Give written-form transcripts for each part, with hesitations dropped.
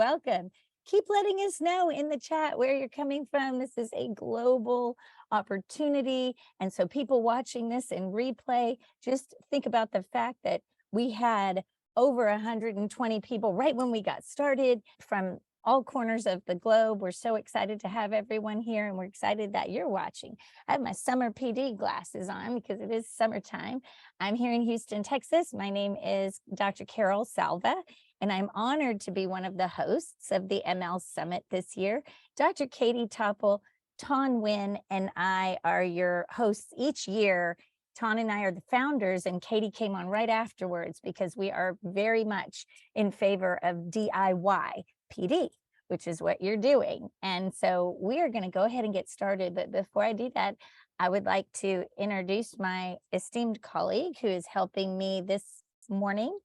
Welcome. Keep letting us know in the chat where you're coming from. This is a global opportunity. And so people watching this in replay, just think about the fact that we had over 120 people right when we got started from all corners of the globe. We're so excited to have everyone here, and we're excited that you're watching. I have my summer PD glasses on because it is summertime. I'm here in Houston, Texas. My name is Dr. Carol Salva, and I'm honored to be one of the hosts of the MLSummit this year. Dr. Katie Topple, Ton Nguyen, and I are your hosts each year. Ton and I are the founders, and Katie came on right afterwards because we are very much in favor of DIY PD, which is what you're doing. And so we are going to go ahead and get started. But before I do that, I would like to introduce my esteemed colleague who is helping me this morning.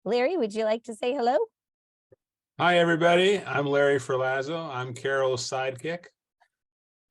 Larry, would you like to say hello? Hi, everybody. I'm Larry Ferlazzo. I'm Carol's sidekick.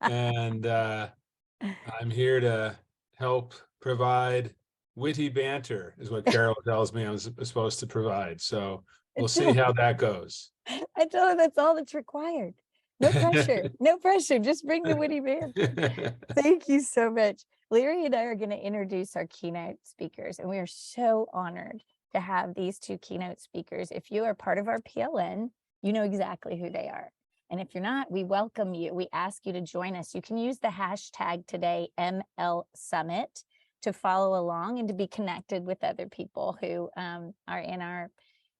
And I'm here to help provide witty banter, is what Carol tells me I'm supposed to provide. So we'll see how that goes. I told her that's all that's required. No pressure, no pressure. Just bring the witty banter. Thank you so much. Larry and I are going to introduce our keynote speakers, and we are so honored to have these two keynote speakers. If you are part of our PLN, you know exactly who they are. And if you're not, we welcome you. We ask you to join us. You can use the hashtag today, MLSummit, to follow along and to be connected with other people who are in our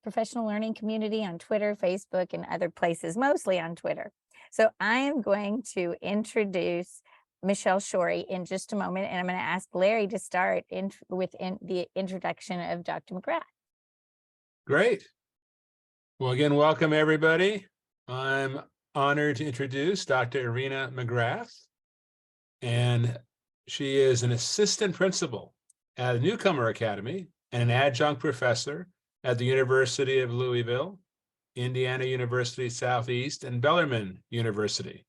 professional learning community on Twitter, Facebook, and other places, mostly on Twitter. So I am going to introduce Michelle Shory in just a moment, and I'm going to ask Larry to start with the introduction of Dr. McGrath. Great. Well, again, welcome everybody. I'm honored to introduce Dr. Irina McGrath, and she is an assistant principal at a Newcomer Academy and an adjunct professor at the University of Louisville, Indiana University Southeast, and Bellarmine University.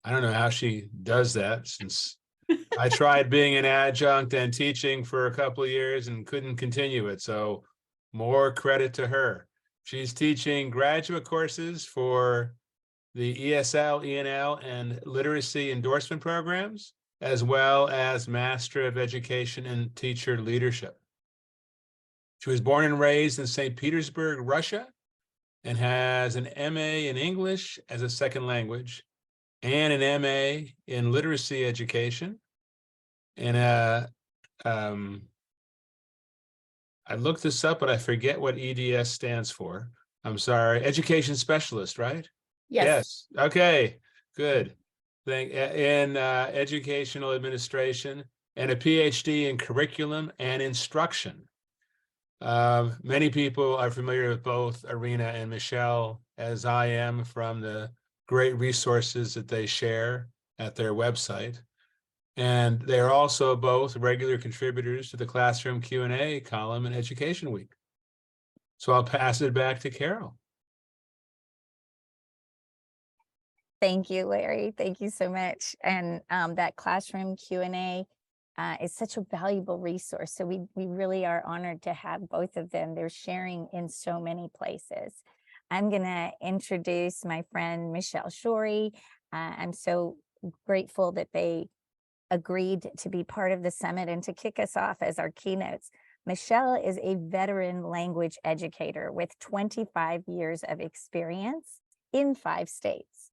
I don't know how she does that, since I tried being an adjunct and teaching for a couple of years and couldn't continue it. So more credit to her. She's teaching graduate courses for the ESL, ENL, and literacy endorsement programs, as well as Master of Education and Teacher Leadership. She was born and raised in St. Petersburg, Russia, and has an MA in English as a second language and an MA in literacy education. And I looked this up, but I forget what EDS stands for. I'm sorry. Education specialist, right? Yes. Okay, good. In educational administration, and a PhD in curriculum and instruction. Many people are familiar with both Irina and Michelle, as I am, from the great resources that they share at their website. And they're also both regular contributors to the Classroom Q&A column in Education Week. So I'll pass it back to Carol. Thank you, Larry. Thank you so much. And that Classroom Q&A is such a valuable resource. So we really are honored to have both of them. They're sharing in so many places. I'm going to introduce my friend Michelle Shory. I'm so grateful that they agreed to be part of the summit and to kick us off as our keynotes. Michelle is a veteran language educator with 25 years of experience in 5 states.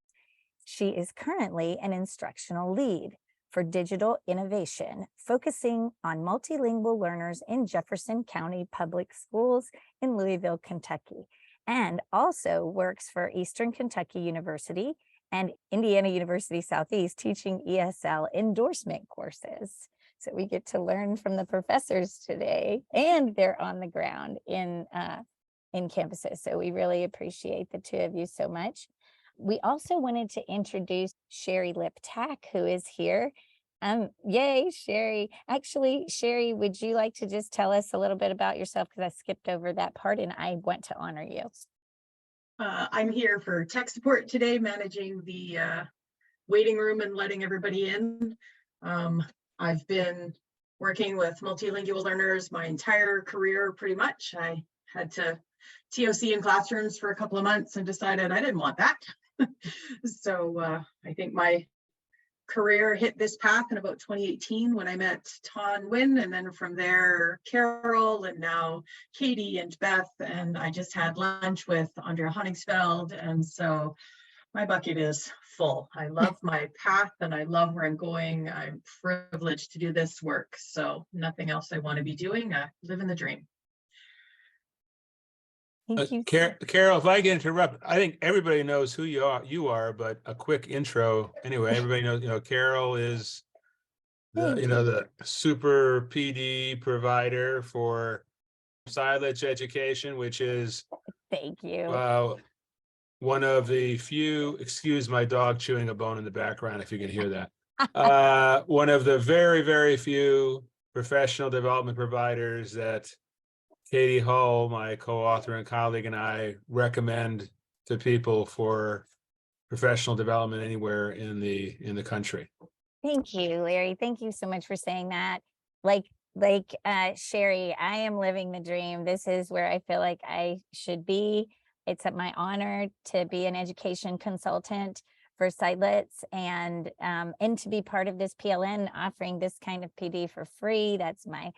She is currently an instructional lead for digital innovation, focusing on multilingual learners in Jefferson County Public Schools in Louisville, Kentucky, and also works for Eastern Kentucky University and Indiana University Southeast, teaching ESL endorsement courses. So we get to learn from the professors today, and they're on the ground in campuses. So we really appreciate the two of you so much. We also wanted to introduce Shory Liptak, who is here. Yay, Shory. Actually, Shory, would you like to just tell us a little bit about yourself? Because I skipped over that part and I want to honor you. I'm here for tech support today, managing the waiting room and letting everybody in. I've been working with multilingual learners my entire career, pretty much. I had to TOC in classrooms for a couple of months and decided I didn't want that. So I think my career hit this path in about 2018 when I met Ton Nguyen, and then from there Carol, and now Katie and Beth, and I just had lunch with Andrea Honningsfeld, and so my bucket is full. I love my path and I love where I'm going. I'm privileged to do this work, so nothing else I want to be doing. Living the dream. Thank you. Carol, if I can interrupt, I think everybody knows who you are, but a quick intro. Anyway, everybody knows, Carol is the super PD provider for silage education, which is Thank you. One of the few, excuse my dog chewing a bone in the background if you can hear that. One of the very, very few professional development providers that Katie Hull, my co-author and colleague, and I recommend to people for professional development anywhere in the country. Thank you, Larry. Thank you so much for saying that. Like Shory, I am living the dream. This is where I feel like I should be. It's my honor to be an education consultant for sightlets and to be part of this PLN offering this kind of PD for free. That's my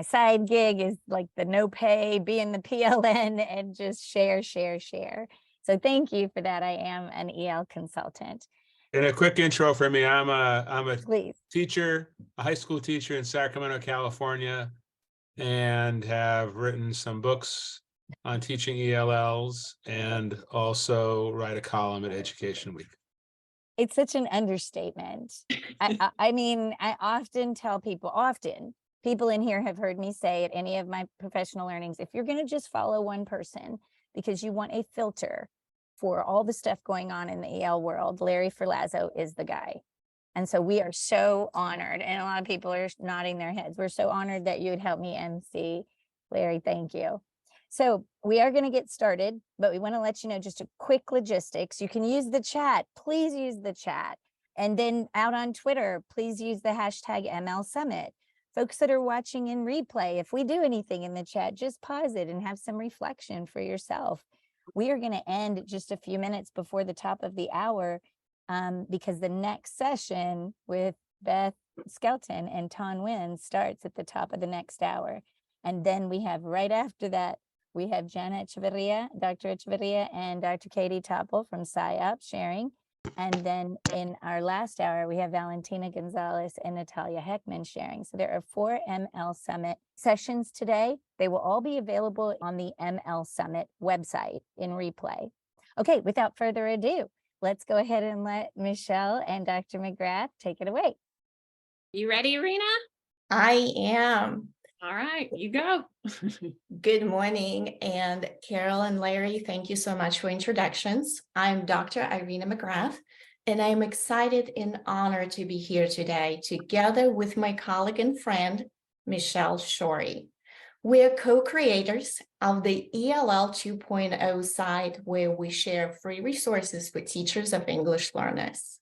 side gig, is like the no pay, be in the PLN and just share. So thank you for that. I am an EL consultant. And a quick intro for me. I'm a Please. teacher, a high school teacher in Sacramento, California, and have written some books on teaching ELLs and also write a column at Education Week. It's such an understatement. I mean, I often tell people, people in here have heard me say at any of my professional learnings, if you're going to just follow one person because you want a filter for all the stuff going on in the EL world, Larry Ferlazzo is the guy. And so we are so honored, and a lot of people are nodding their heads. We're so honored that you would help me MC. Larry, thank you. So we are going to get started, but we want to let you know just a quick logistics. You can use the chat. Please use the chat. And then out on Twitter, please use the hashtag MLSummit. Folks that are watching in replay, if we do anything in the chat, just pause it and have some reflection for yourself. We are going to end just a few minutes before the top of the hour because the next session with Beth Skelton and Ton Nguyen starts at the top of the next hour. And then we have right after that, we have Jana Echeverria, Dr. Echeverria, and Dr. Katie Topple from SciUp sharing. And then in our last hour, we have Valentina Gonzalez and Natalia Heckman sharing. So there are 4 MLSummit sessions today. They will all be available on the MLSummit website in replay. Okay, without further ado, let's go ahead and let Michelle and Dr. McGrath take it away. You ready, Irina? I am. All right, you go. Good morning, and Carol and Larry, thank you so much for introductions. I'm Dr. Irina McGrath, and I'm excited and honored to be here today together with my colleague and friend, Michelle Shory. We're co-creators of the ELL 2.0 site, where we share free resources for teachers of English learners.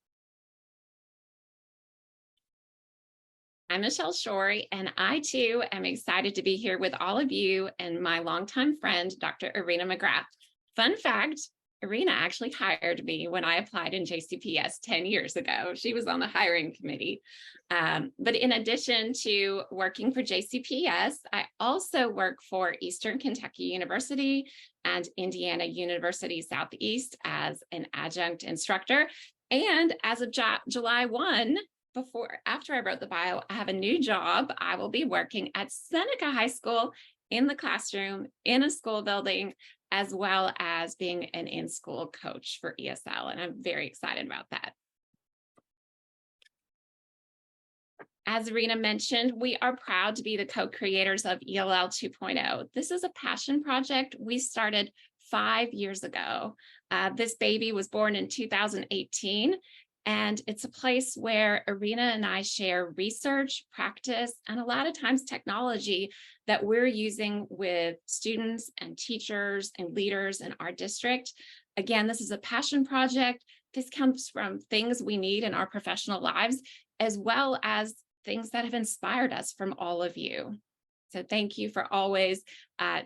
I'm Michelle Shory, and I too am excited to be here with all of you and my longtime friend, Dr. Irina McGrath. Fun fact, Irina actually hired me when I applied in JCPS 10 years ago. She was on the hiring committee. But in addition to working for JCPS, I also work for Eastern Kentucky University and Indiana University Southeast as an adjunct instructor. And as of July 1, after I wrote the bio, I have a new job. I will be working at Seneca High School in the classroom, in a school building, as well as being an in-school coach for ESL. And I'm very excited about that. As Irina mentioned, we are proud to be the co-creators of ELL 2.0. This is a passion project we started 5 years ago. This baby was born in 2018. And it's a place where Irina and I share research, practice, and a lot of times technology that we're using with students and teachers and leaders in our district. Again, this is a passion project. This comes from things we need in our professional lives, as well as things that have inspired us from all of you. So thank you for always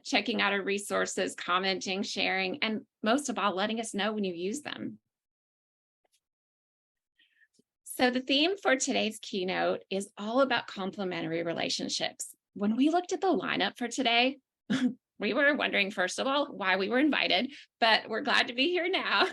checking out our resources, commenting, sharing, and most of all, letting us know when you use them. So the theme for today's keynote is all about complementary relationships. When we looked at the lineup for today, we were wondering, first of all, why we were invited, but we're glad to be here now.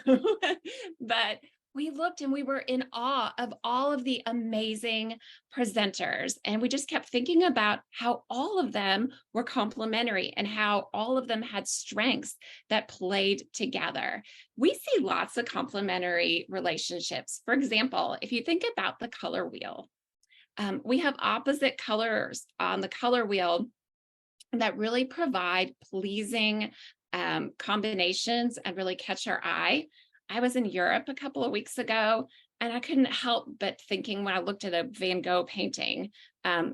But we looked and we were in awe of all of the amazing presenters. And we just kept thinking about how all of them were complementary and how all of them had strengths that played together. We see lots of complementary relationships. For example, if you think about the color wheel, we have opposite colors on the color wheel that really provide pleasing combinations and really catch our eye. I was in Europe a couple of weeks ago, and I couldn't help but thinking when I looked at a Van Gogh painting,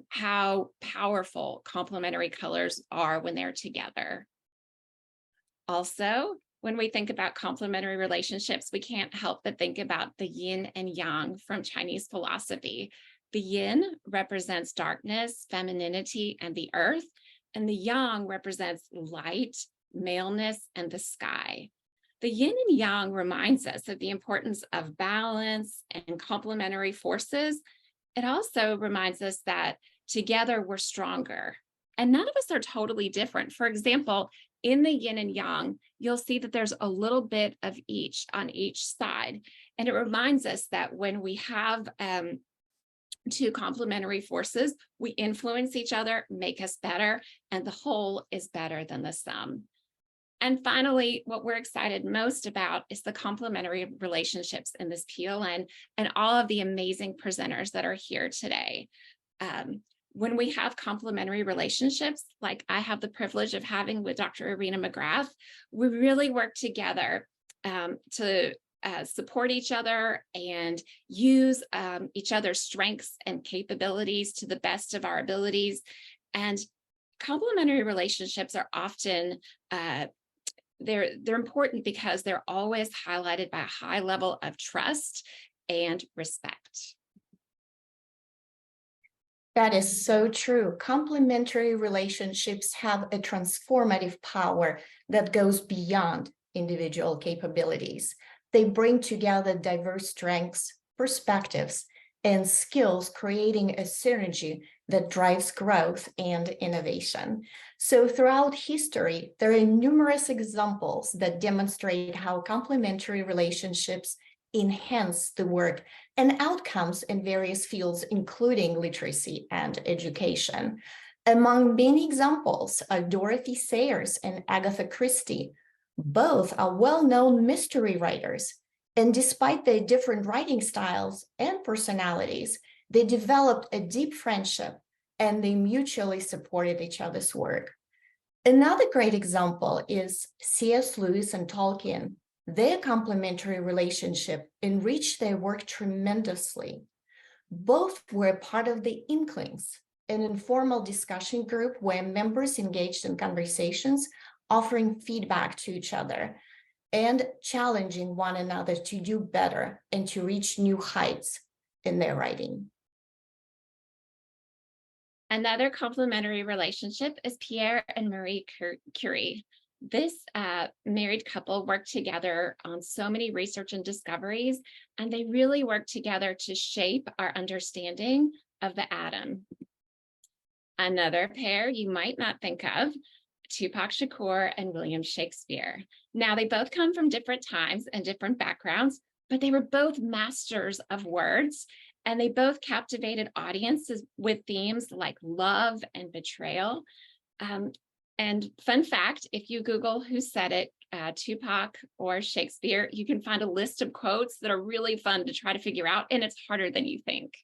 how powerful complementary colors are when they're together. Also, when we think about complementary relationships, we can't help but think about the yin and yang from Chinese philosophy. The yin represents darkness, femininity, and the earth, and the yang represents light, maleness, and the sky. The yin and yang reminds us of the importance of balance and complementary forces. It also reminds us that together we're stronger, and none of us are totally different. For example, in the yin and yang, you'll see that there's a little bit of each on each side. And it reminds us that when we have two complementary forces, we influence each other, make us better, and the whole is better than the sum. And finally, what we're excited most about is the complementary relationships in this PLN and all of the amazing presenters that are here today. When we have complementary relationships, like I have the privilege of having with Dr. Irina McGrath, we really work together to support each other and use each other's strengths and capabilities to the best of our abilities. And complementary relationships are often they're important because they're always highlighted by a high level of trust and respect. That is so true. Complementary relationships have a transformative power that goes beyond individual capabilities. They bring together diverse strengths, perspectives, and skills, creating a synergy that drives growth and innovation. So throughout history, there are numerous examples that demonstrate how complementary relationships enhance the work and outcomes in various fields, including literacy and education. Among many examples are Dorothy Sayers and Agatha Christie. Both are well-known mystery writers, and despite their different writing styles and personalities, they developed a deep friendship and they mutually supported each other's work. Another great example is C.S. Lewis and Tolkien. Their complementary relationship enriched their work tremendously. Both were part of the Inklings, an informal discussion group where members engaged in conversations, offering feedback to each other and challenging one another to do better and to reach new heights in their writing. Another complementary relationship is Pierre and Marie Curie. This married couple worked together on so many research and discoveries, and they really worked together to shape our understanding of the atom. Another pair you might not think of, Tupac Shakur and William Shakespeare. Now, they both come from different times and different backgrounds, but they were both masters of words, and they both captivated audiences with themes like love and betrayal. And fun fact, if you Google who said it, Tupac or Shakespeare, you can find a list of quotes that are really fun to try to figure out, and it's harder than you think.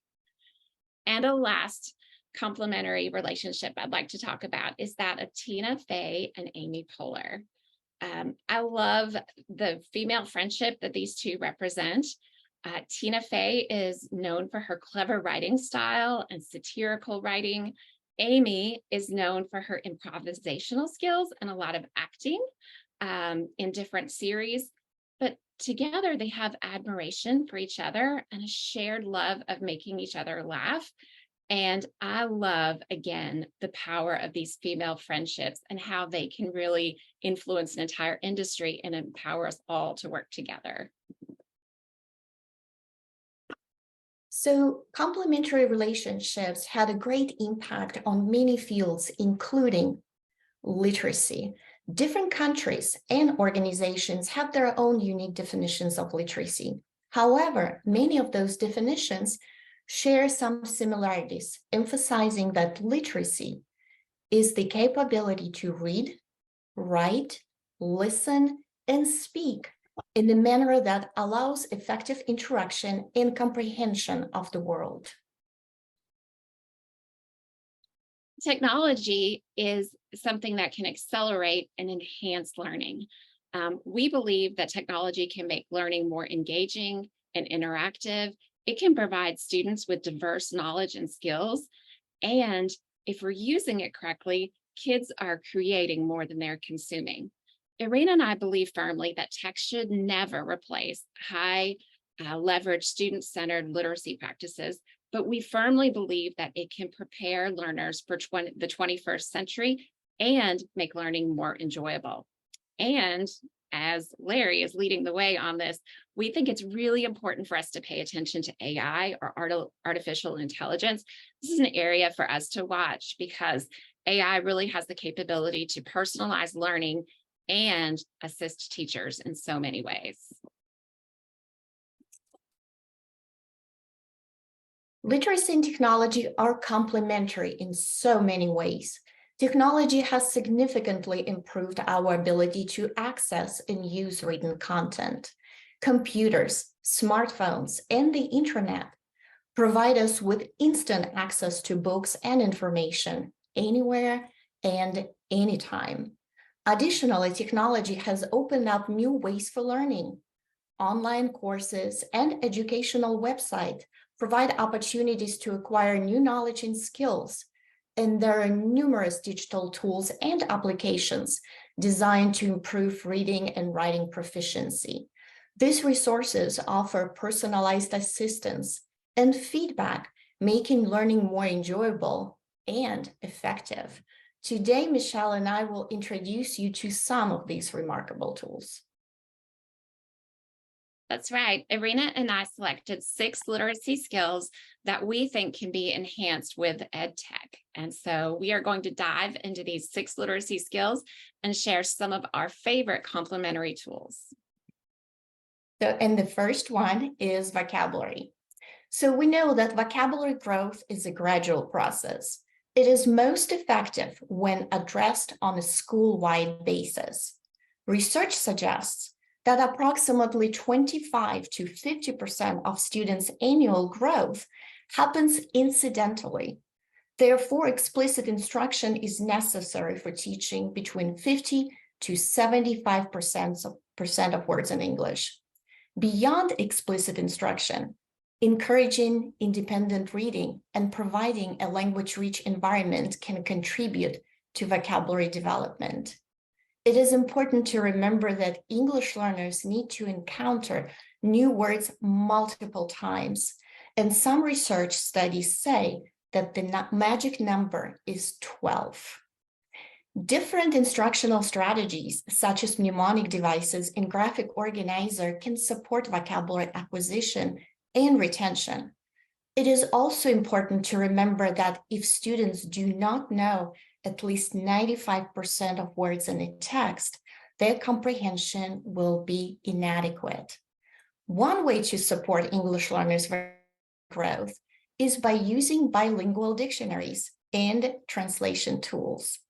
And a last complementary relationship I'd like to talk about is that of Tina Fey and Amy Poehler. I love the female friendship that these two represent. Tina Fey is known for her clever writing style and satirical writing. Amy is known for her improvisational skills and a lot of acting in different series. But together they have admiration for each other and a shared love of making each other laugh. And I love, again, the power of these female friendships and how they can really influence an entire industry and empower us all to work together. So complementary relationships had a great impact on many fields, including literacy. Different countries and organizations have their own unique definitions of literacy. However, many of those definitions share some similarities, emphasizing that literacy is the capability to read, write, listen, and speak in a manner that allows effective interaction and comprehension of the world. Technology is something that can accelerate and enhance learning. We believe that technology can make learning more engaging and interactive. It can provide students with diverse knowledge and skills. And if we're using it correctly, kids are creating more than they're consuming. Irina and I believe firmly that tech should never replace high leverage student-centered literacy practices, but we firmly believe that it can prepare learners for the 21st century and make learning more enjoyable. And as Larry is leading the way on this, we think it's really important for us to pay attention to AI, or artificial intelligence. This is an area for us to watch because AI really has the capability to personalize learning and assist teachers in so many ways. Literacy and technology are complementary in so many ways. Technology has significantly improved our ability to access and use written content. Computers, smartphones, and the internet provide us with instant access to books and information anywhere and anytime. Additionally, technology has opened up new ways for learning. Online courses and educational websites provide opportunities to acquire new knowledge and skills. And there are numerous digital tools and applications designed to improve reading and writing proficiency. These resources offer personalized assistance and feedback, making learning more enjoyable and effective. Today, Michelle and I will introduce you to some of these remarkable tools. That's right. Irina and I selected 6 literacy skills that we think can be enhanced with EdTech. And so we are going to dive into these 6 literacy skills and share some of our favorite complementary tools. And the first one is vocabulary. So we know that vocabulary growth is a gradual process. It is most effective when addressed on a school-wide basis. Research suggests that approximately 25 to 50% of students' annual growth happens incidentally. Therefore, explicit instruction is necessary for teaching between 50 to 75% of words in English. Beyond explicit instruction, encouraging independent reading and providing a language-rich environment can contribute to vocabulary development. It is important to remember that English learners need to encounter new words multiple times, and some research studies say that the magic number is 12. Different instructional strategies, such as mnemonic devices and graphic organizer, can support vocabulary acquisition and retention. It is also important to remember that if students do not know at least 95% of words in a text, their comprehension will be inadequate. One way to support English learners' growth is by using bilingual dictionaries and translation tools.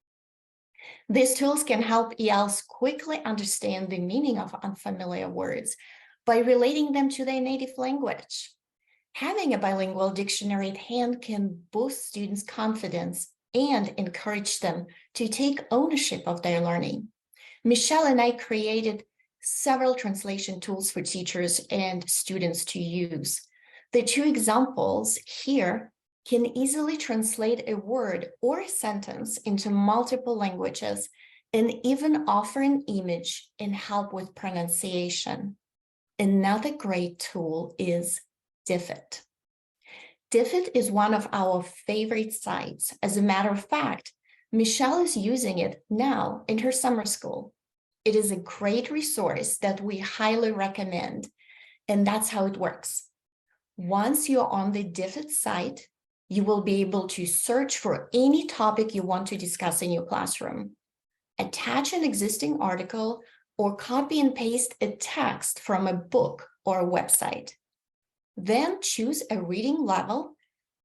These tools can help ELs quickly understand the meaning of unfamiliar words by relating them to their native language. Having a bilingual dictionary at hand can boost students' confidence and encourage them to take ownership of their learning. Michelle and I created several translation tools for teachers and students to use. The 2 examples here can easily translate a word or a sentence into multiple languages and even offer an image and help with pronunciation. Another great tool is Diffit. Diffit is one of our favorite sites. As a matter of fact, Michelle is using it now in her summer school. It is a great resource that we highly recommend, and that's how it works. Once you're on the Diffit site, you will be able to search for any topic you want to discuss in your classroom. Attach an existing article or copy and paste a text from a book or a website. Then choose a reading level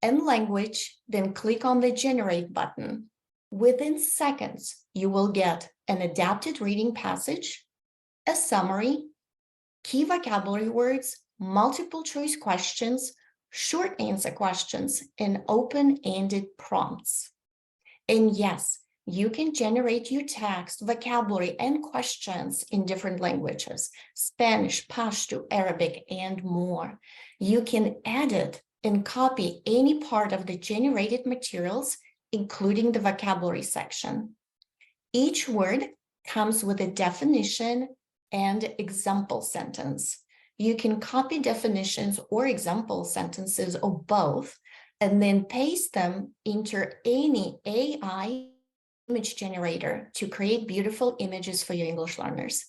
and language, then click on the Generate button. Within seconds, you will get an adapted reading passage, a summary, key vocabulary words, multiple choice questions, short answer questions, and open-ended prompts. And yes, you can generate your text, vocabulary, and questions in different languages: Spanish, Pashto, Arabic, and more. You can edit and copy any part of the generated materials, including the vocabulary section. Each word comes with a definition and example sentence. You can copy definitions or example sentences or both, and then paste them into any AI image generator to create beautiful images for your English learners.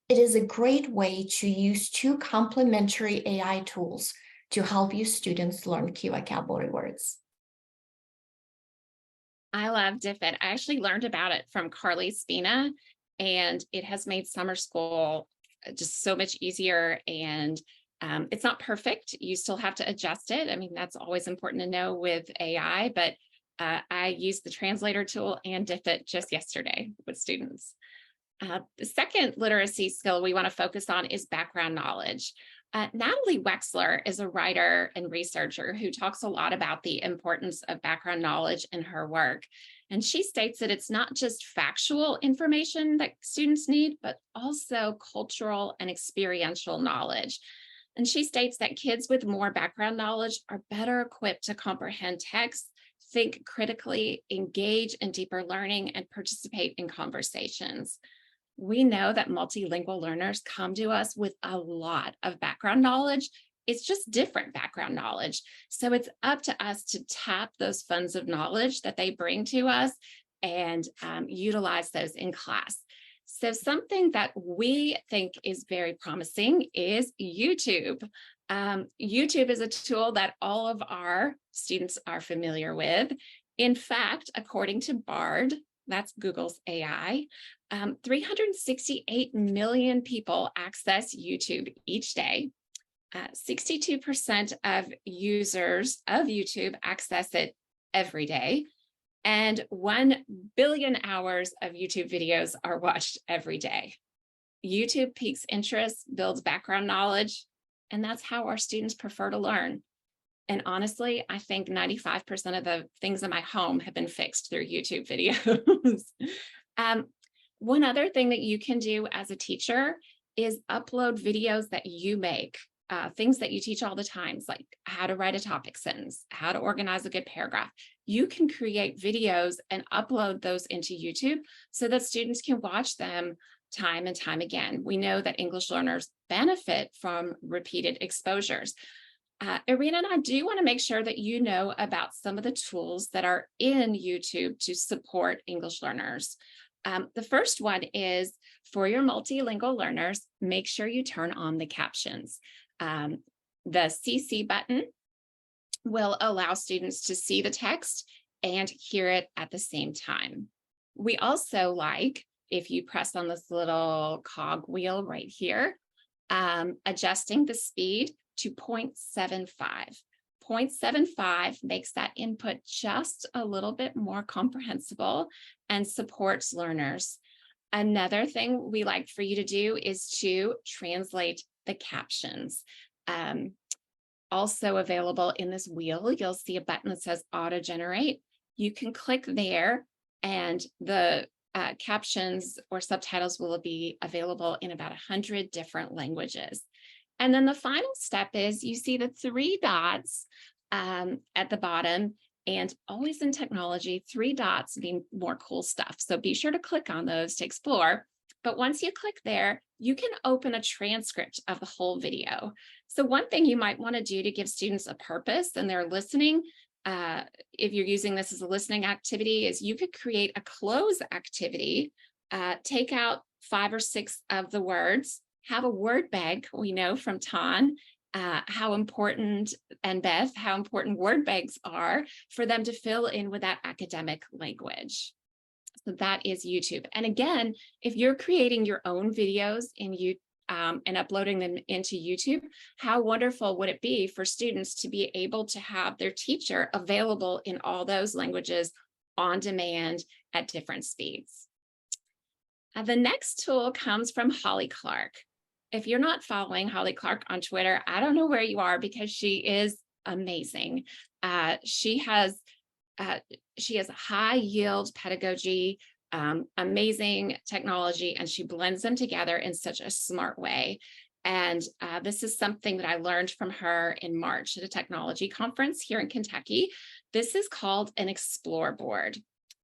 It is a great way to use two complementary AI tools to help you students learn key vocabulary words. I love Diffit. I actually learned about it from Carly Spina, and it has made summer school just so much easier. And it's not perfect. You still have to adjust it. I mean, that's always important to know with AI, but I used the translator tool and Diffit just yesterday with students. The second literacy skill we want to focus on is background knowledge. Natalie Wexler is a writer and researcher who talks a lot about the importance of background knowledge in her work. And she states that it's not just factual information that students need, but also cultural and experiential knowledge. And she states that kids with more background knowledge are better equipped to comprehend text, think critically, engage in deeper learning, and participate in conversations. We know that multilingual learners come to us with a lot of background knowledge. It's just different background knowledge. So it's up to us to tap those funds of knowledge that they bring to us and utilize those in class. So something that we think is very promising is YouTube. YouTube is a tool that all of our students are familiar with. In fact, according to Bard, that's Google's AI, 368 million people access YouTube each day. 62% of users of YouTube access it every day. And 1 billion hours of YouTube videos are watched every day. YouTube piques interest, builds background knowledge, and that's how our students prefer to learn. And honestly, I think 95% of the things in my home have been fixed through YouTube videos. One other thing that you can do as a teacher is upload videos that you make, things that you teach all the time, like how to write a topic sentence, how to organize a good paragraph. You can create videos and upload those into YouTube so that students can watch them time and time again. We know that English learners benefit from repeated exposures. Irina and I do want to make sure that you know about some of the tools that are in YouTube to support English learners. The first one is for your multilingual learners, make sure you turn on the captions. The CC button will allow students to see the text and hear it at the same time. We also like, if you press on this little cog wheel right here, adjusting the speed to 0.75. 0.75 makes that input just a little bit more comprehensible and supports learners. Another thing we like for you to do is to translate the captions. Also available in this wheel, you'll see a button that says auto generate. You can click there and the captions or subtitles will be available in about 100 different languages. And then the final step is you see the 3 dots at the bottom, and always in technology, 3 dots mean more cool stuff. So be sure to click on those to explore. But once you click there, you can open a transcript of the whole video. So one thing you might want to do to give students a purpose and they're listening, if you're using this as a listening activity, is you could create a close activity, take out 5 or 6 of the words, have a word bank. We know from Ton how important, and Beth, how important word banks are for them to fill in with that academic language. So that is YouTube. And again, if you're creating your own videos and uploading them into YouTube, how wonderful would it be for students to be able to have their teacher available in all those languages on demand at different speeds. The next tool comes from Holly Clark. If you're not following Holly Clark on Twitter, I don't know where you are, because she is amazing. She has high yield pedagogy, amazing technology, and she blends them together in such a smart way. And this is something that I learned from her in March at a technology conference here in Kentucky. This is called an Explore board.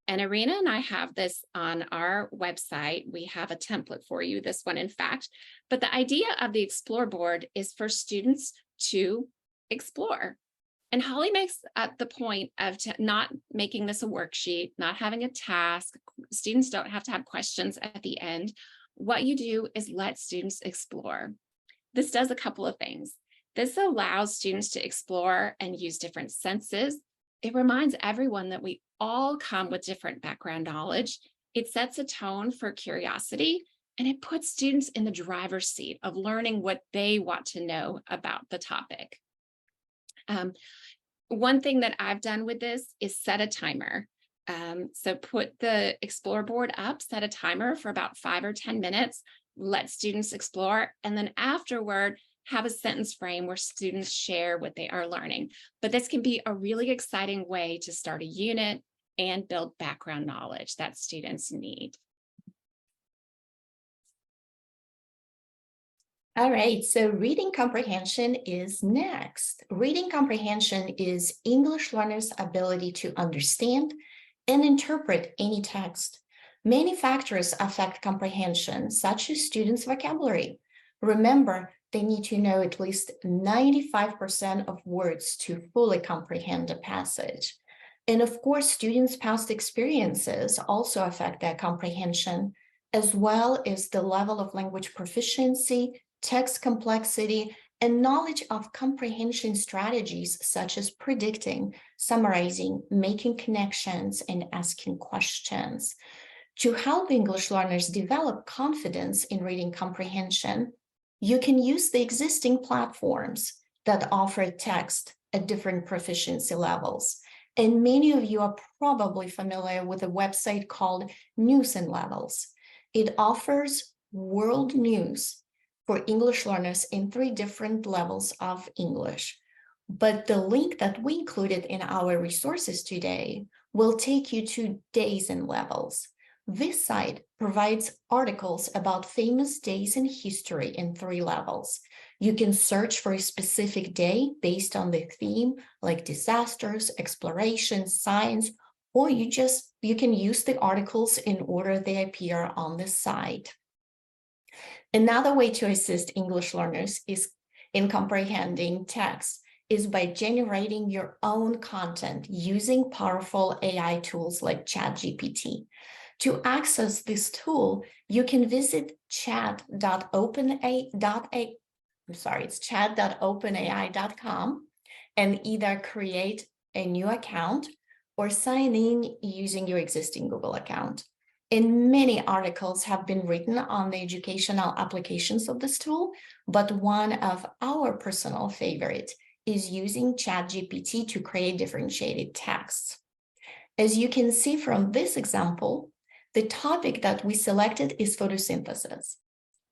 And Irina and I have this on our website. We have a template for you, this one, in fact. But the idea of the Explore board is for students to explore. And Holly makes the point of not making this a worksheet, not having a task. Students don't have to have questions at the end. What you do is let students explore. This does a couple of things. This allows students to explore and use different senses. It reminds everyone that we all come with different background knowledge. It sets a tone for curiosity, and it puts students in the driver's seat of learning what they want to know about the topic. One thing that I've done with this is set a timer. So put the Explore board up, set a timer for about 5 or 10 minutes, let students explore, and then afterward, have a sentence frame where students share what they are learning. But this can be a really exciting way to start a unit and build background knowledge that students need. All right, so reading comprehension is next. Reading comprehension is English learners' ability to understand and interpret any text. Many factors affect comprehension, such as students' vocabulary. Remember, they need to know at least 95% of words to fully comprehend a passage. And of course, students' past experiences also affect their comprehension, as well as the level of language proficiency, text complexity, and knowledge of comprehension strategies such as predicting, summarizing, making connections, and asking questions. To help English learners develop confidence in reading comprehension, you can use the existing platforms that offer text at different proficiency levels. And many of you are probably familiar with a website called News and Levels. It offers world news for English learners in 3 different levels of English. But the link that we included in our resources today will take you to Days and Levels. This site provides articles about famous days in history in 3 levels. You can search for a specific day based on the theme, like disasters, exploration, science, or you can use the articles in order they appear on the site. Another way to assist English learners in comprehending text is by generating your own content using powerful AI tools like ChatGPT. To access this tool, you can visit chat.openai.com and either create a new account or sign in using your existing Google account. And many articles have been written on the educational applications of this tool, but one of our personal favorites is using ChatGPT to create differentiated texts. As you can see from this example, the topic that we selected is photosynthesis.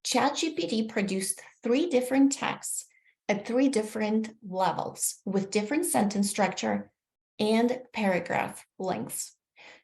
ChatGPT produced 3 different texts at 3 different levels with different sentence structure and paragraph lengths.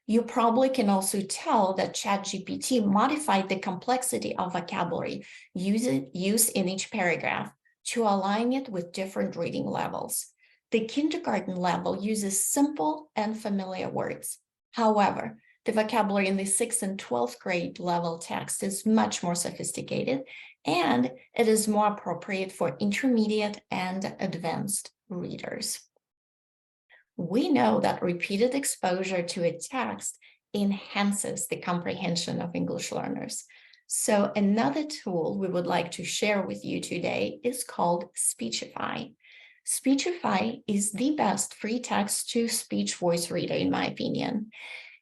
You probably can also tell that ChatGPT modified the complexity of vocabulary used in each paragraph to align it with different reading levels. The kindergarten level uses simple and familiar words. However, The vocabulary in the 6th and 12th grade level text is much more sophisticated, and it is more appropriate for intermediate and advanced readers. We know that repeated exposure to a text enhances the comprehension of English learners. So another tool we would like to share with you today is called Speechify. Speechify is the best free text-to-speech voice reader, in my opinion.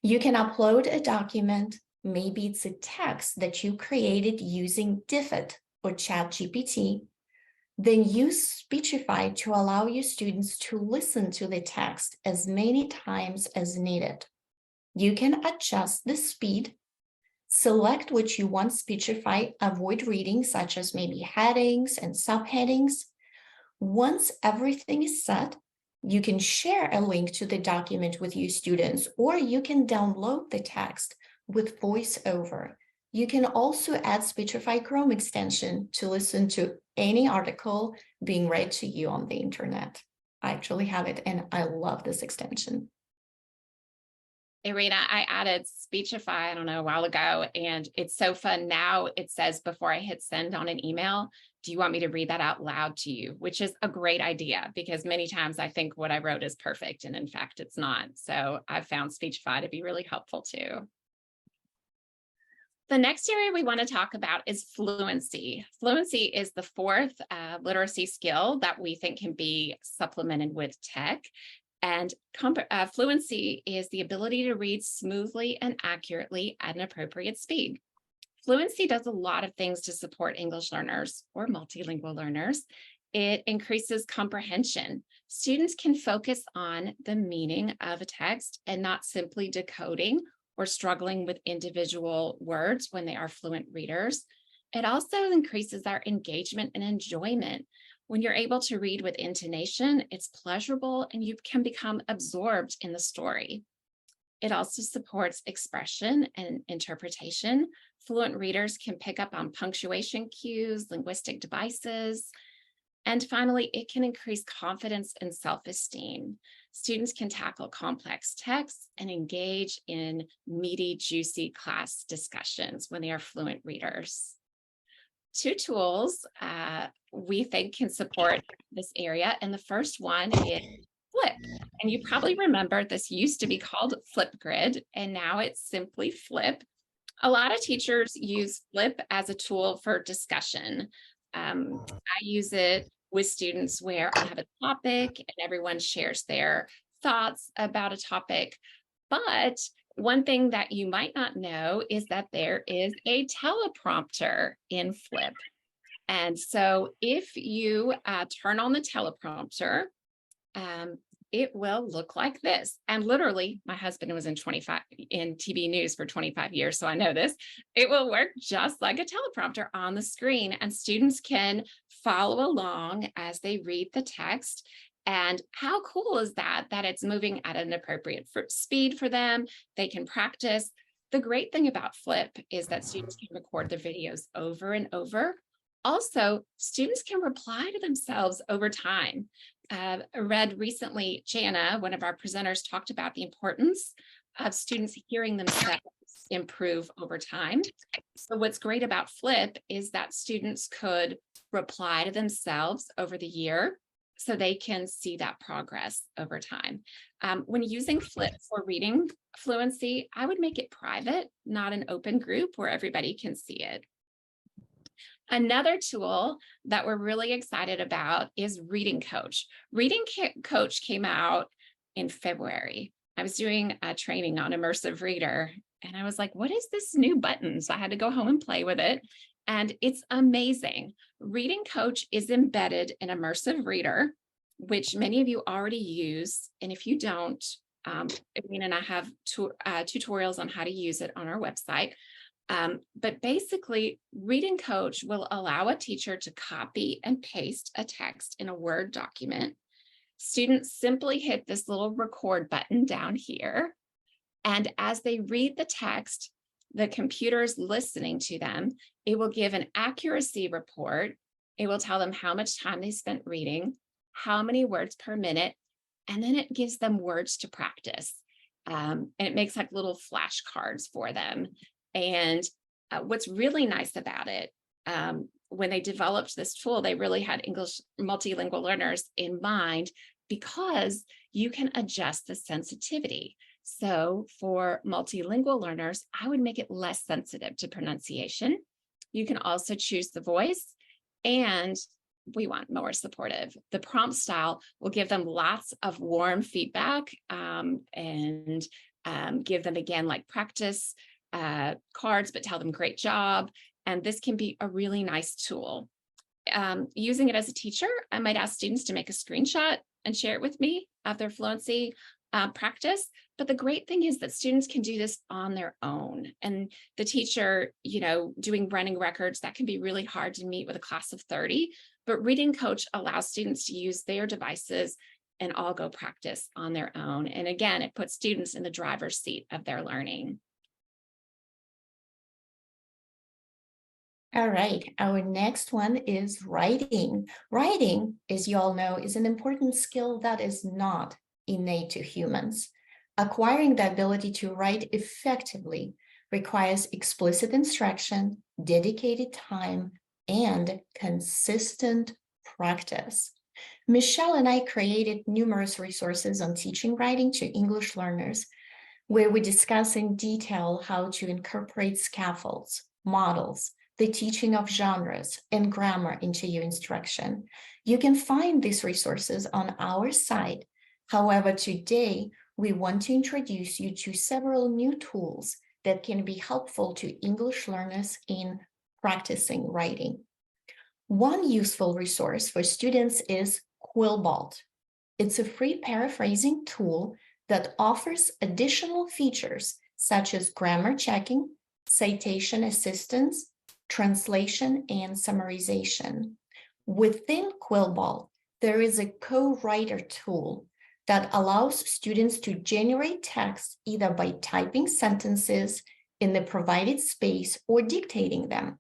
You can upload a document, maybe it's a text that you created using Diffit or ChatGPT, then use Speechify to allow your students to listen to the text as many times as needed. You can adjust the speed, select which you want Speechify avoid reading, such as maybe headings and subheadings. Once everything is set, you can share a link to the document with your students, or you can download the text with VoiceOver. You can also add Speechify Chrome extension to listen to any article being read to you on the internet. I actually have it and I love this extension. Irina, I added Speechify, I don't know, a while ago, and it's so fun. Now it says before I hit send on an email, do you want me to read that out loud to you? Which is a great idea, because many times I think what I wrote is perfect, and in fact, it's not. So I've found Speechify to be really helpful too. The next area we want to talk about is fluency. Fluency is the fourth literacy skill that we think can be supplemented with tech. And fluency is the ability to read smoothly and accurately at an appropriate speed. Fluency does a lot of things to support English learners or multilingual learners. It increases comprehension. Students can focus on the meaning of a text and not simply decoding or struggling with individual words when they are fluent readers. It also increases our engagement and enjoyment. When you're able to read with intonation, it's pleasurable and you can become absorbed in the story. It also supports expression and interpretation. Fluent readers can pick up on punctuation cues, linguistic devices. And finally, it can increase confidence and self-esteem. Students can tackle complex texts and engage in meaty, juicy class discussions when they are fluent readers. Two tools we think can support this area, and the first one is Flip. And you probably remember this used to be called Flipgrid, and now it's simply Flip. A lot of teachers use Flip as a tool for discussion. I use it with students where I have a topic and everyone shares their thoughts about a topic. But one thing that you might not know is that there is a teleprompter in Flip. And so if you turn on the teleprompter, it will look like this. And literally, my husband was in TV news for 25 years, so I know this. It will work just like a teleprompter on the screen, and students can follow along as they read the text. And how cool is that, that it's moving at an appropriate speed for them? They can practice. The great thing about Flip is that students can record their videos over and over. Also, students can reply to themselves over time. I read recently, Jana, one of our presenters, talked about the importance of students hearing themselves improve over time. So what's great about Flip is that students could reply to themselves over the year so they can see that progress over time. When using Flip for reading fluency, I would make it private, not an open group where everybody can see it. Another tool that we're really excited about is Reading Coach. Reading Coach came out in February. I was doing a training on immersive reader, and I was like, what is this new button? So I had to go home and play with it, and it's amazing. Reading Coach is embedded in immersive reader, which many of you already use. And if you don't, Irina and I have tutorials on how to use it on our website. But basically, Reading Coach will allow a teacher to copy and paste a text in a Word document. Students simply hit this little record button down here. And as they read the text, the computer is listening to them. It will give an accuracy report. It will tell them how much time they spent reading, how many words per minute, and then it gives them words to practice. And it makes like little flashcards for them. And what's really nice about it, when they developed this tool, they really had English multilingual learners in mind, because you can adjust the sensitivity. So for multilingual learners, I would make it less sensitive to pronunciation. You can also choose the voice, and we want more supportive. The prompt style will give them lots of warm feedback, and give them, again, like practice cards, but tell them great job. And this can be a really nice tool. Using it as a teacher, I might ask students to make a screenshot and share it with me of their fluency practice. But the great thing is that students can do this on their own. And the teacher, doing running records, that can be really hard to meet with a class of 30. But Reading Coach allows students to use their devices and all go practice on their own. And again, it puts students in the driver's seat of their learning. All right, our next one is writing. Writing, as you all know, is an important skill that is not innate to humans. Acquiring the ability to write effectively requires explicit instruction, dedicated time, and consistent practice. Michelle and I created numerous resources on teaching writing to English learners, where we discuss in detail how to incorporate scaffolds, models, the teaching of genres and grammar into your instruction. You can find these resources on our site. However, today, we want to introduce you to several new tools that can be helpful to English learners in practicing writing. One useful resource for students is Quillbot. It's a free paraphrasing tool that offers additional features such as grammar checking, citation assistance, translation, and summarization. Within Quillbot, there is a co-writer tool that allows students to generate text either by typing sentences in the provided space or dictating them.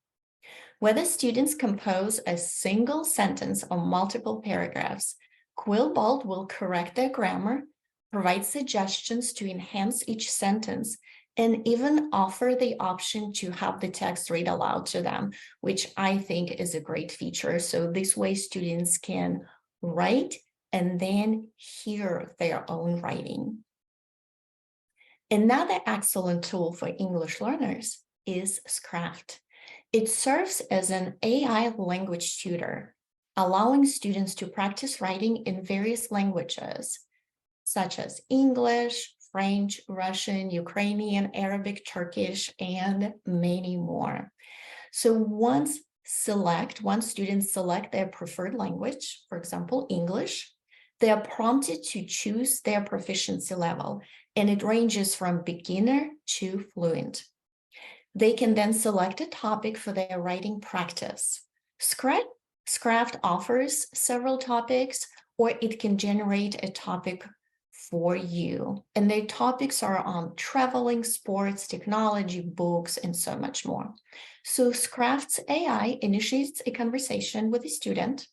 Whether students compose a single sentence or multiple paragraphs, Quillbot will correct their grammar, provide suggestions to enhance each sentence, and even offer the option to have the text read aloud to them, which I think is a great feature. So this way students can write and then hear their own writing. Another excellent tool for English learners is Scraft. It serves as an AI language tutor, allowing students to practice writing in various languages, such as English, French, Russian, Ukrainian, Arabic, Turkish, and many more. So once students select their preferred language, for example, English, they are prompted to choose their proficiency level, and it ranges from beginner to fluent. They can then select a topic for their writing practice. Scraft offers several topics, or it can generate a topic for you. And their topics are on traveling, sports, technology, books, and so much more. So Scraft's AI initiates a conversation with the student,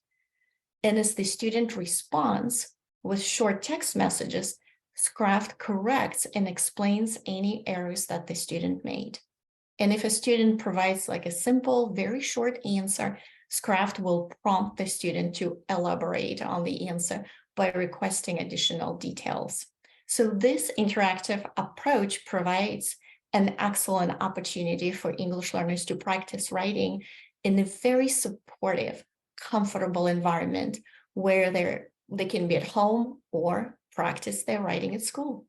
and as the student responds with short text messages, Scraft corrects and explains any errors that the student made. And if a student provides like a simple, very short answer, Scraft will prompt the student to elaborate on the answer by requesting additional details. So this interactive approach provides an excellent opportunity for English learners to practice writing in a very supportive, comfortable environment where they can be at home or practice their writing at school.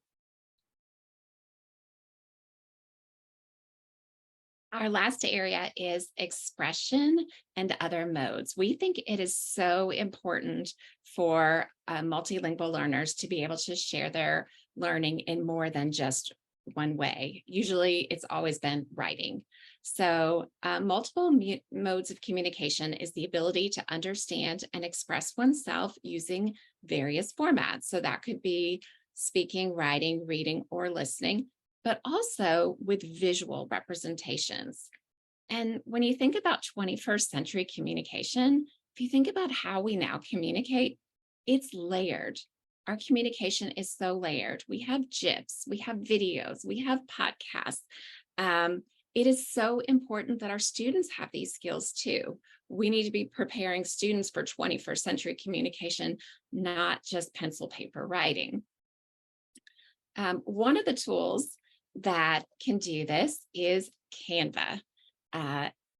Our last area is expression and other modes. We think it is so important for multilingual learners to be able to share their learning in more than just one way. Usually it's always been writing. So multiple modes of communication is the ability to understand and express oneself using various formats. So that could be speaking, writing, reading, or listening, but also with visual representations. And when you think about 21st century communication, if you think about how we now communicate, it's layered. our communication is so layered. We have GIFs, we have videos, we have podcasts. It is so important that our students have these skills too. We need to be preparing students for 21st century communication, not just pencil paper writing. One of the tools that can do this is Canva.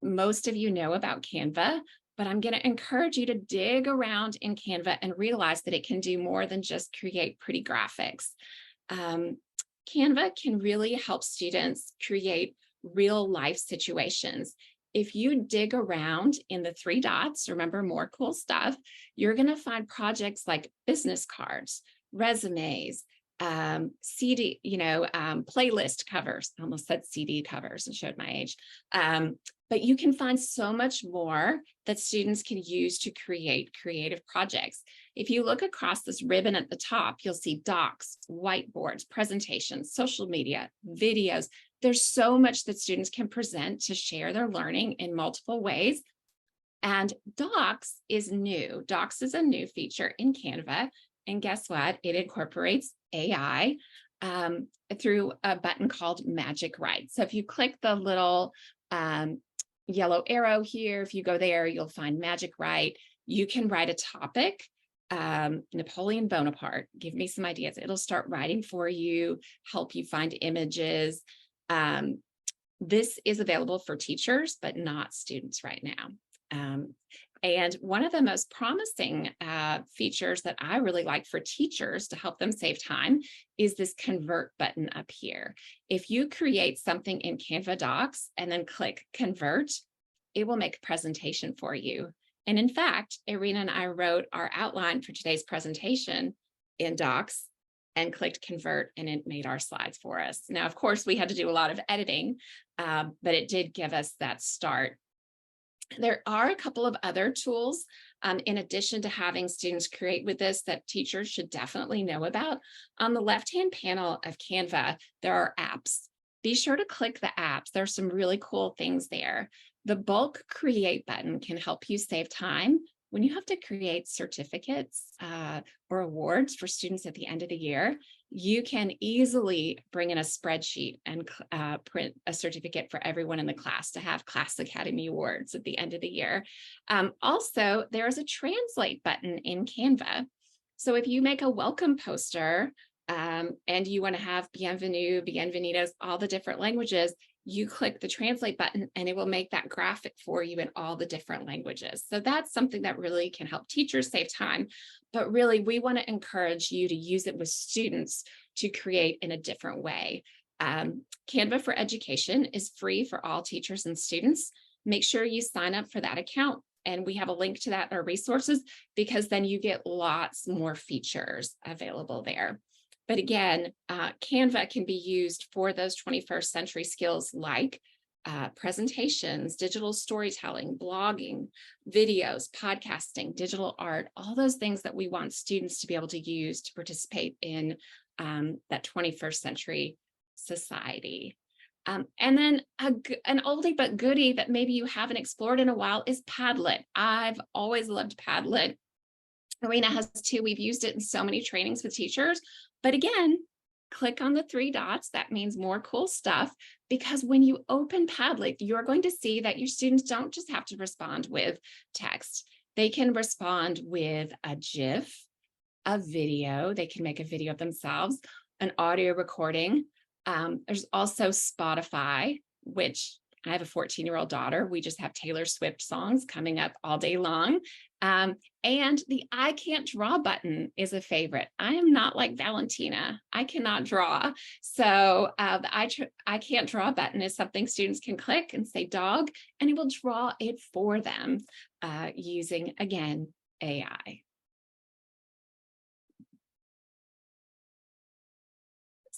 Most of you know about Canva, but I'm going to encourage you to dig around in Canva and realize that it can do more than just create pretty graphics. Canva can really help students create real life situations. If you dig around in the 3 dots, remember, more cool stuff, you're going to find projects like business cards, resumes, CD, playlist covers. I almost said CD covers and showed my age. But you can find so much more that students can use to create creative projects. If you look across this ribbon at the top, you'll see docs, whiteboards, presentations, social media, videos. There's so much that students can present to share their learning in multiple ways. And Docs is new. Docs is a new feature in Canva. And guess what? It incorporates AI through a button called Magic Write. So if you click the little yellow arrow here, if you go there, you'll find Magic Write. You can write a topic. Napoleon Bonaparte, give me some ideas. It'll start writing for you, help you find images. This is available for teachers, but not students right now. And one of the most promising features that I really like for teachers to help them save time is this convert button up here. If you create something in Canva Docs and then click convert, it will make a presentation for you. And in fact, Irina and I wrote our outline for today's presentation in Docs and clicked convert, and it made our slides for us. Now, of course, we had to do a lot of editing, but it did give us that start. There are a couple of other tools in addition to having students create with this that teachers should definitely know about. On the left-hand panel of Canva, there are apps. Be sure to click the apps. There are some really cool things there. The bulk create button can help you save time when you have to create certificates or awards for students at the end of the year. You can easily bring in a spreadsheet and print a certificate for everyone in the class to have Class Academy Awards at the end of the year. Also, there is a translate button in Canva. So if you make a welcome poster and you want to have bienvenue, bienvenidos, all the different languages, you click the translate button and it will make that graphic for you in all the different languages. So that's something that really can help teachers save time. But really, we want to encourage you to use it with students to create in a different way. Canva for Education is free for all teachers and students. Make sure you sign up for that account. And we have a link to that in our resources, because then you get lots more features available there. But again, Canva can be used for those 21st century skills like presentations, digital storytelling, blogging, videos, podcasting, digital art, all those things that we want students to be able to use to participate in that 21st century society. And then an oldie but goodie that maybe you haven't explored in a while is Padlet. I've always loved Padlet. Irina has too. We've used it in so many trainings with teachers. But again, click on the 3 dots. That means more cool stuff, because when you open Padlet, you're going to see that your students don't just have to respond with text. They can respond with a GIF, a video. They can make a video of themselves, an audio recording. There's also Spotify, which I have a 14-year-old daughter. We just have Taylor Swift songs coming up all day long. And the I can't draw button is a favorite. I am not like Valentina. I cannot draw. So the I can't draw button is something students can click and say dog, and it will draw it for them using, again, AI.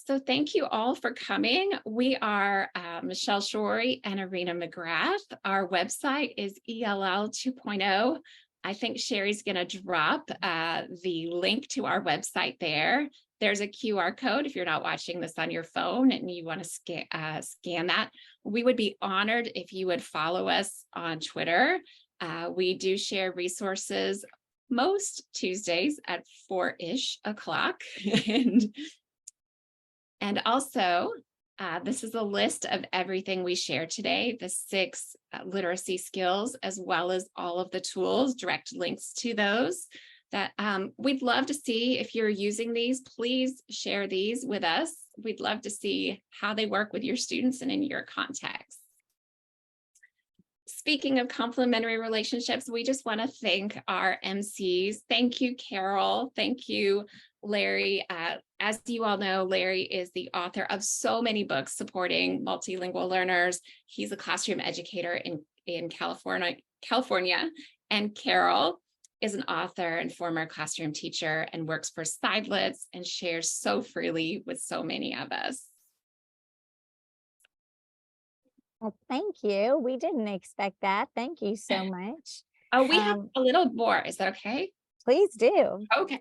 So thank you all for coming. We are Michelle Shory and Irina McGrath. Our website is ELL 2.0. I think Sherry's going to drop the link to our website there. There's a QR code if you're not watching this on your phone and you want to scan that. We would be honored if you would follow us on Twitter. We do share resources most Tuesdays at 4-ish o'clock. And also, this is a list of everything we share today, the 6 literacy skills, as well as all of the tools, direct links to those that we'd love to see. If you're using these, please share these with us. We'd love to see how they work with your students and in your context. Speaking of complementary relationships, we just want to thank our MCs. Thank you, Carol. Thank you, Larry. As you all know, Larry is the author of so many books supporting multilingual learners. He's a classroom educator in California. And Carol is an author and former classroom teacher and works for Sidelets and shares so freely with so many of us. Well, thank you. We didn't expect that. Thank you so much. Oh, we have a little more. Is that okay? Please do. Okay.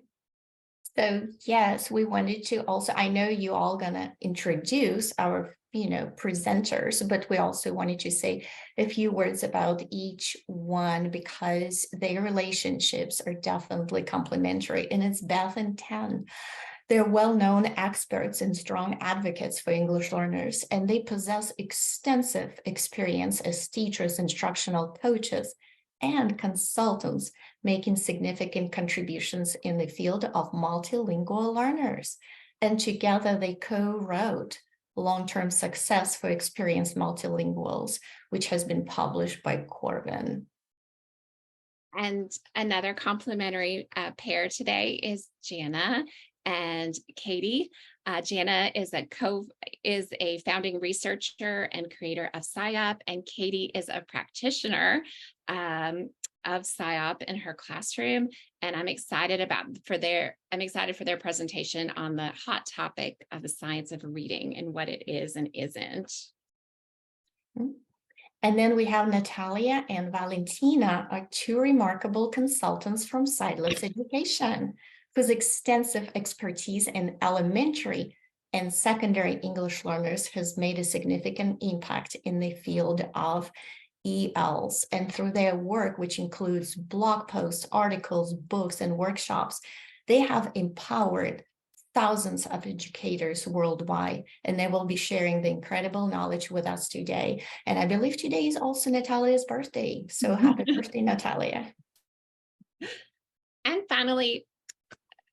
So yes, we wanted to also, I know you all gonna introduce our, presenters, but we also wanted to say a few words about each one because their relationships are definitely complementary. And it's Beth and Tan. They're well-known experts and strong advocates for English learners, and they possess extensive experience as teachers, instructional coaches, and consultants, making significant contributions in the field of multilingual learners. And together they co-wrote Long-Term Success for Experienced Multilinguals, which has been published by Corbin. And another complementary pair today is Jana and Katie. Jana is a founding researcher and creator of SciOp, and Katie is a practitioner of SciOp in her classroom. And I'm excited for their presentation on the hot topic of the science of reading and what it is and isn't. And then we have Natalia and Valentina are 2 remarkable consultants from Sidelets Education, whose extensive expertise in elementary and secondary English learners has made a significant impact in the field of ELs. And through their work, which includes blog posts, articles, books, and workshops, they have empowered thousands of educators worldwide, and they will be sharing the incredible knowledge with us today. And I believe today is also Natalia's birthday. So happy birthday, Natalia. And finally,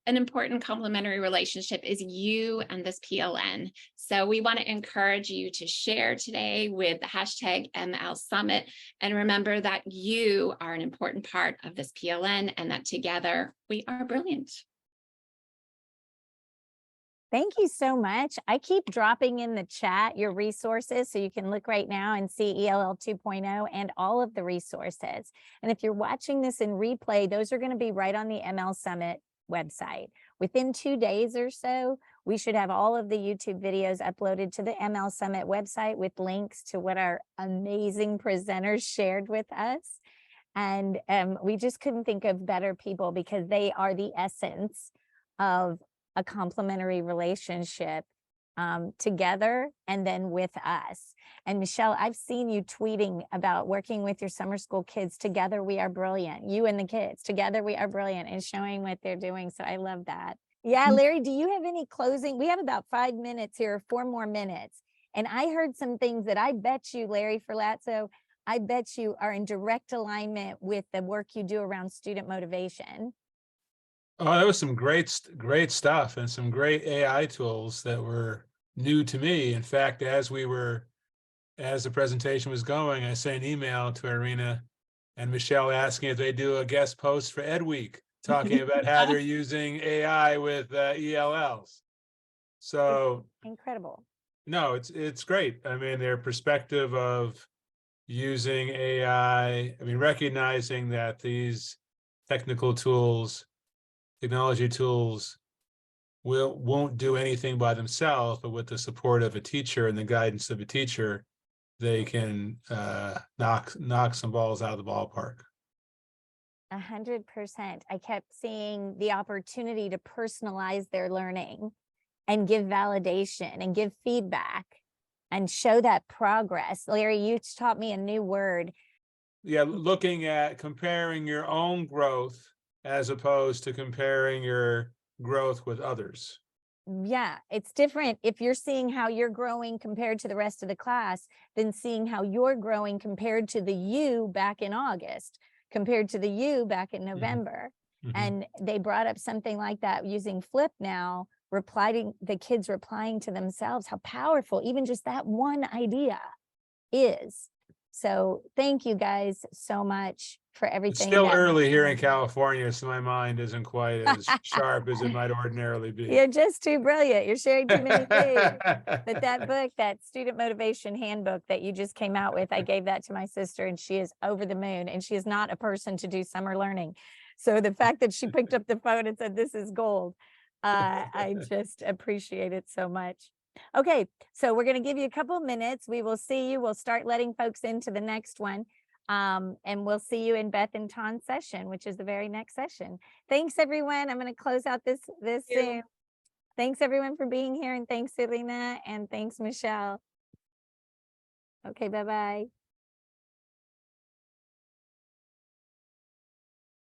an important complementary relationship is you and this PLN. So we want to encourage you to share today with the hashtag MLSummit. And remember that you are an important part of this PLN and that together we are brilliant. Thank you so much. I keep dropping in the chat your resources so you can look right now and see ELL 2.0 and all of the resources. And if you're watching this in replay, those are going to be right on the MLSummit website. Within 2 days or so, we should have all of the YouTube videos uploaded to the MLSummit website with links to what our amazing presenters shared with us. And we just couldn't think of better people because they are the essence of a complementary relationship together and then with us. And Michelle, I've seen you tweeting about working with your summer school kids. Together we are brilliant. You and the kids together we are brilliant, and showing what they're doing. So I love that. Yeah, Larry, do you have any closing? We have about 5 minutes here, 4 more minutes. And I heard some things that I bet you, Larry Ferlazzo, I bet you are in direct alignment with the work you do around student motivation. Oh, that was some great stuff and some great AI tools that were new to me. In fact, as the presentation was going, I sent an email to Irina and Michelle asking if they do a guest post for Ed Week, talking about how they're using AI with ELLs. So Incredible. no, it's great. I mean, their perspective of using AI, recognizing that these technology tools won't do anything by themselves, but with the support of a teacher and the guidance of a teacher, they can knock some balls out of the ballpark. 100%. I kept seeing the opportunity to personalize their learning and give validation and give feedback and show that progress. Larry, you taught me a new word. Yeah, looking at comparing your own growth as opposed to comparing your growth with others. Yeah, it's different if you're seeing how you're growing compared to the rest of the class than seeing how you're growing compared to the you back in August, compared to the you back in November. Mhm. And they brought up something like that using Flip now, replying, the kids replying to themselves, how powerful even just that one idea is. So thank you guys so much for It's everything. still that- early here in California, so my mind isn't quite as sharp as it might ordinarily be. You're just too brilliant. You're sharing too many things. But that book, that student motivation handbook that you just came out with, I gave that to my sister and she is over the moon, and she is not a person to do summer learning. So the fact that she picked up the phone and said, this is gold, I just appreciate it so much. Okay, so we're going to give you a couple of minutes. We will see you. We'll start letting folks into the next one. And we'll see you in Beth and Ton's session, which is the very next session. Thanks, everyone. I'm going to close out this soon. Thanks, everyone, for being here. And thanks, Irina. And thanks, Michelle. Okay, bye-bye.